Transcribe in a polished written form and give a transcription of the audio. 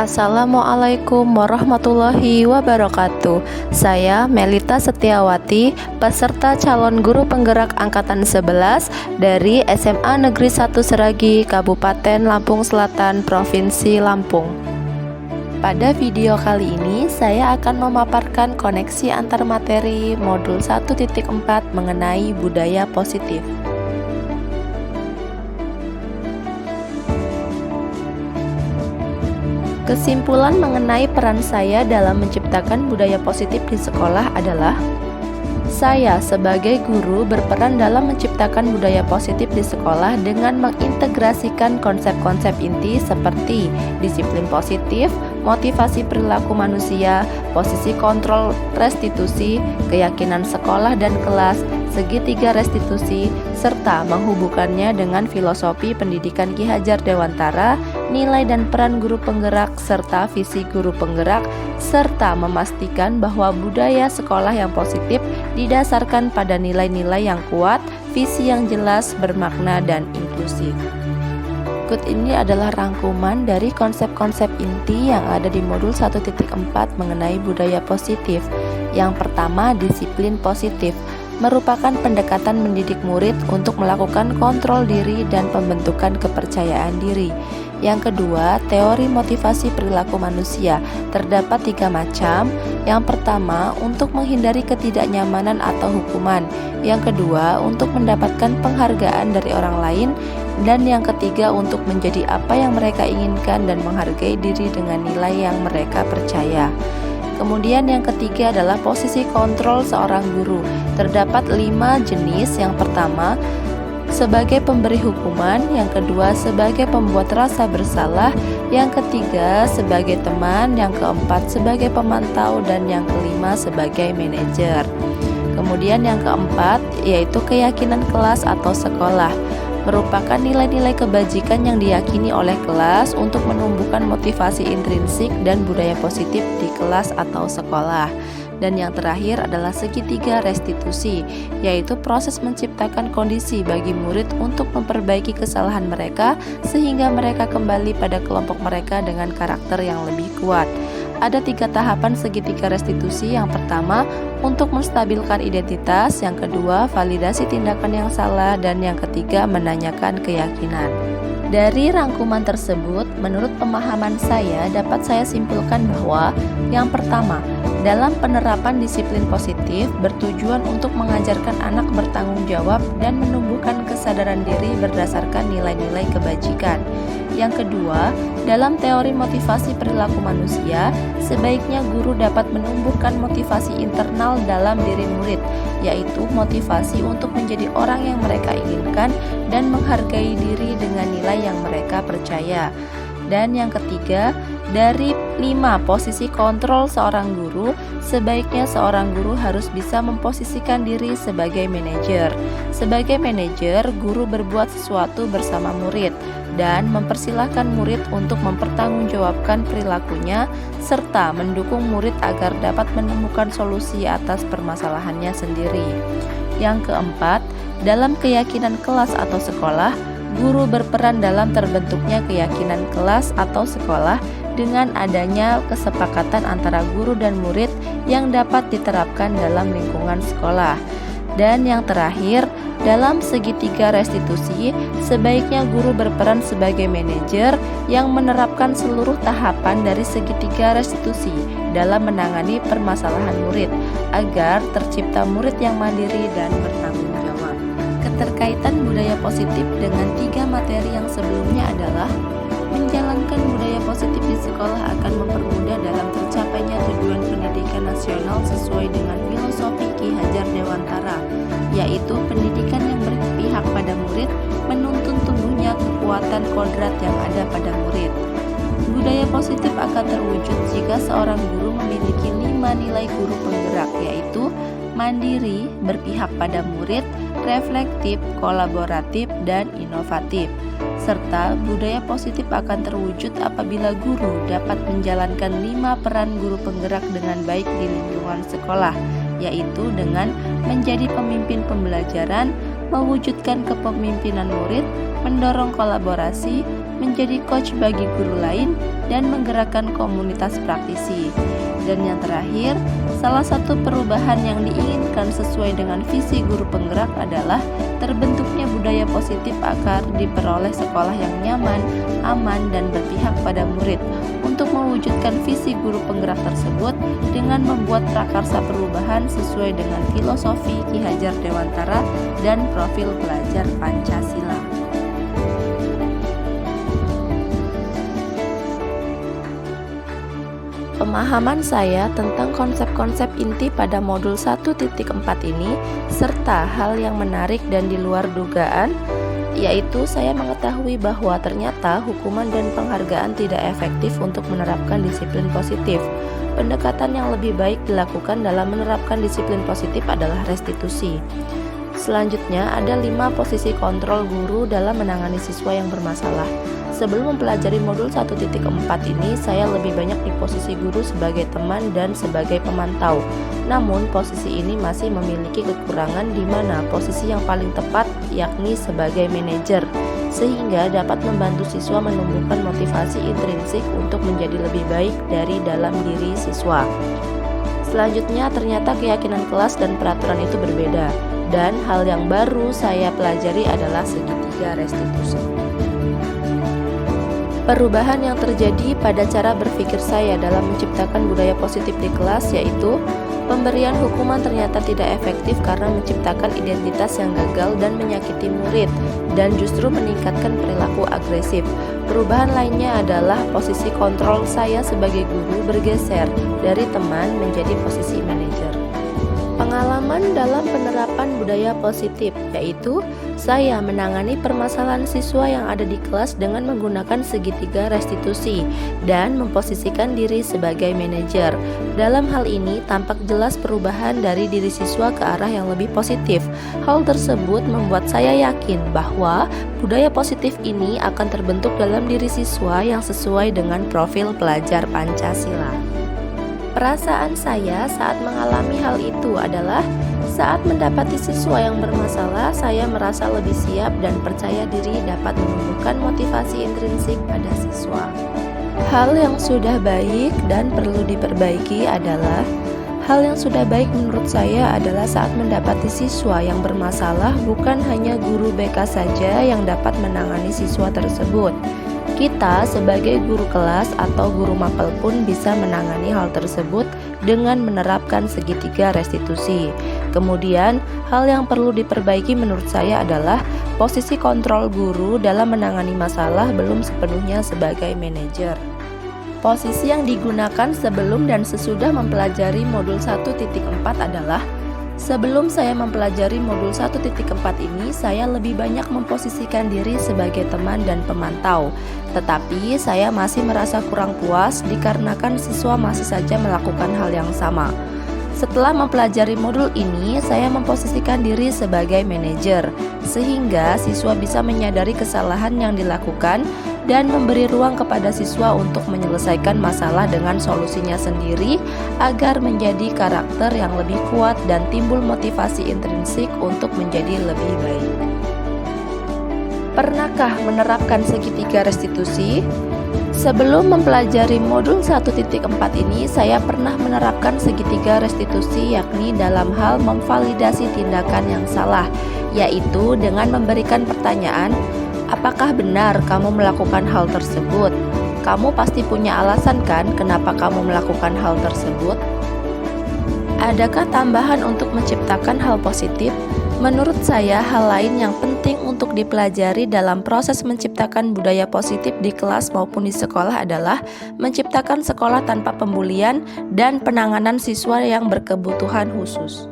Assalamualaikum warahmatullahi wabarakatuh. Saya Melita Setiawati, peserta calon guru penggerak angkatan 11 dari SMA Negeri 1 Seragi, Kabupaten Lampung Selatan, Provinsi Lampung. Pada video kali ini, saya akan memaparkan koneksi antar materi modul 1.4 mengenai budaya positif. Kesimpulan mengenai peran saya dalam menciptakan budaya positif di sekolah adalah: saya sebagai guru berperan dalam menciptakan budaya positif di sekolah dengan mengintegrasikan konsep-konsep inti seperti disiplin positif, motivasi perilaku manusia, posisi kontrol restitusi, keyakinan sekolah dan kelas, segitiga restitusi, serta menghubungkannya dengan filosofi pendidikan Ki Hajar Dewantara, nilai dan peran guru penggerak, serta visi guru penggerak, serta memastikan bahwa budaya sekolah yang positif didasarkan pada nilai-nilai yang kuat, visi yang jelas, bermakna, dan inklusif. Berikut ini adalah rangkuman dari konsep-konsep inti yang ada di modul 1.4 mengenai budaya positif. Yang pertama, disiplin positif merupakan pendekatan mendidik murid untuk melakukan kontrol diri dan pembentukan kepercayaan diri. Yang kedua, teori motivasi perilaku manusia. Terdapat 3 macam. Yang pertama, untuk menghindari ketidaknyamanan atau hukuman. Yang kedua, untuk mendapatkan penghargaan dari orang lain. Dan yang ketiga, untuk menjadi apa yang mereka inginkan dan menghargai diri dengan nilai yang mereka percaya. Kemudian yang ketiga adalah posisi kontrol seorang guru. Terdapat 5 jenis. Yang pertama, sebagai pemberi hukuman. Yang kedua, sebagai pembuat rasa bersalah. Yang ketiga, sebagai teman. Yang keempat, sebagai pemantau. Dan yang kelima, sebagai manajer. Kemudian yang keempat, yaitu keyakinan kelas atau sekolah, merupakan nilai-nilai kebajikan yang diyakini oleh kelas untuk menumbuhkan motivasi intrinsik dan budaya positif di kelas atau sekolah. Dan yang terakhir adalah segitiga restitusi, yaitu proses menciptakan kondisi bagi murid untuk memperbaiki kesalahan mereka sehingga mereka kembali pada kelompok mereka dengan karakter yang lebih kuat. Ada 3 tahapan segitiga restitusi. Yang pertama, untuk menstabilkan identitas. Yang kedua, validasi tindakan yang salah. Dan yang ketiga, menanyakan keyakinan. Dari rangkuman tersebut, menurut pemahaman saya, dapat saya simpulkan bahwa yang pertama, dalam penerapan disiplin positif bertujuan untuk mengajarkan anak bertanggung jawab dan menumbuhkan kesadaran diri berdasarkan nilai-nilai kebajikan. Yang kedua, dalam teori motivasi perilaku manusia, sebaiknya guru dapat menumbuhkan motivasi internal dalam diri murid, yaitu motivasi untuk menjadi orang yang mereka inginkan dan menghargai diri dengan nilai yang mereka percaya. Dan yang ketiga, dari 5 posisi kontrol seorang guru, sebaiknya seorang guru harus bisa memposisikan diri sebagai manajer. Sebagai manajer, guru berbuat sesuatu bersama murid dan mempersilahkan murid untuk mempertanggungjawabkan perilakunya serta mendukung murid agar dapat menemukan solusi atas permasalahannya sendiri. Yang keempat, dalam keyakinan kelas atau sekolah, guru berperan dalam terbentuknya keyakinan kelas atau sekolah dengan adanya kesepakatan antara guru dan murid yang dapat diterapkan dalam lingkungan sekolah. Dan yang terakhir, dalam segitiga restitusi, sebaiknya guru berperan sebagai manajer yang menerapkan seluruh tahapan dari segitiga restitusi dalam menangani permasalahan murid agar tercipta murid yang mandiri dan bertanggung jawab. Keterkaitan budaya positif dengan 3 materi yang sebelumnya adalah: menjalankan budaya positif di sekolah akan mempermudah dalam tercapainya tujuan pendidikan nasional sesuai dengan filosofi Ki Hajar Dewantara, yaitu pendidikan yang berpihak pada murid, menuntun tumbuhnya kekuatan kodrat yang ada pada murid. Budaya positif akan terwujud jika seorang guru memiliki 5 nilai guru penggerak, yaitu mandiri, berpihak pada murid, reflektif, kolaboratif, dan inovatif. Serta budaya positif akan terwujud apabila guru dapat menjalankan 5 peran guru penggerak dengan baik di lingkungan sekolah, yaitu dengan menjadi pemimpin pembelajaran, mewujudkan kepemimpinan murid, mendorong kolaborasi, menjadi coach bagi guru lain, dan menggerakkan komunitas praktisi. Dan yang terakhir, salah satu perubahan yang diinginkan sesuai dengan visi guru penggerak adalah terbentuknya budaya positif agar diperoleh sekolah yang nyaman, aman, dan berpihak pada murid. Untuk mewujudkan visi guru penggerak tersebut dengan membuat prakarsa perubahan sesuai dengan filosofi Ki Hajar Dewantara dan profil pelajar Pancasila. Pemahaman saya tentang konsep-konsep inti pada modul 1.4 ini serta hal yang menarik dan di luar dugaan, yaitu saya mengetahui bahwa ternyata hukuman dan penghargaan tidak efektif untuk menerapkan disiplin positif. Pendekatan yang lebih baik dilakukan dalam menerapkan disiplin positif adalah restitusi. Selanjutnya ada 5 posisi kontrol guru dalam menangani siswa yang bermasalah. Sebelum mempelajari modul 1.4 ini, saya lebih banyak di posisi guru sebagai teman dan sebagai pemantau. Namun, posisi ini masih memiliki kekurangan di mana posisi yang paling tepat yakni sebagai manajer, sehingga dapat membantu siswa menumbuhkan motivasi intrinsik untuk menjadi lebih baik dari dalam diri siswa. Selanjutnya, ternyata keyakinan kelas dan peraturan itu berbeda, dan hal yang baru saya pelajari adalah segitiga restitusi. Perubahan yang terjadi pada cara berpikir saya dalam menciptakan budaya positif di kelas yaitu pemberian hukuman ternyata tidak efektif karena menciptakan identitas yang gagal dan menyakiti murid dan justru meningkatkan perilaku agresif. Perubahan lainnya adalah posisi kontrol saya sebagai guru bergeser dari teman menjadi posisi manajer. Pengalaman dalam penerapan budaya positif yaitu saya menangani permasalahan siswa yang ada di kelas dengan menggunakan segitiga restitusi dan memposisikan diri sebagai manajer. Dalam hal ini tampak jelas perubahan dari diri siswa ke arah yang lebih positif. Hal tersebut membuat saya yakin bahwa budaya positif ini akan terbentuk dalam diri siswa yang sesuai dengan profil pelajar Pancasila. Perasaan saya saat mengalami hal itu adalah saat mendapati siswa yang bermasalah, saya merasa lebih siap dan percaya diri dapat menumbuhkan motivasi intrinsik pada siswa. Hal yang sudah baik dan perlu diperbaiki adalah hal yang sudah baik menurut saya adalah saat mendapati siswa yang bermasalah bukan hanya guru BK saja yang dapat menangani siswa tersebut. Kita sebagai guru kelas atau guru mapel pun bisa menangani hal tersebut dengan menerapkan segitiga restitusi. Kemudian, hal yang perlu diperbaiki menurut saya adalah posisi kontrol guru dalam menangani masalah belum sepenuhnya sebagai manajer. Posisi yang digunakan sebelum dan sesudah mempelajari modul 1.4 adalah sebelum saya mempelajari modul 1.4 ini, saya lebih banyak memposisikan diri sebagai teman dan pemantau. Tetapi saya masih merasa kurang puas dikarenakan siswa masih saja melakukan hal yang sama. Setelah mempelajari modul ini, saya memposisikan diri sebagai manajer, sehingga siswa bisa menyadari kesalahan yang dilakukan dan memberi ruang kepada siswa untuk menyelesaikan masalah dengan solusinya sendiri agar menjadi karakter yang lebih kuat dan timbul motivasi intrinsik untuk menjadi lebih baik. Pernahkah menerapkan segitiga restitusi? Sebelum mempelajari modul 1.4 ini, saya pernah menerapkan segitiga restitusi yakni dalam hal memvalidasi tindakan yang salah, yaitu dengan memberikan pertanyaan, apakah benar kamu melakukan hal tersebut? Kamu pasti punya alasan kan kenapa kamu melakukan hal tersebut? Adakah tambahan untuk menciptakan hal positif? Menurut saya, hal lain yang penting untuk dipelajari dalam proses menciptakan budaya positif di kelas maupun di sekolah adalah menciptakan sekolah tanpa pembulian dan penanganan siswa yang berkebutuhan khusus.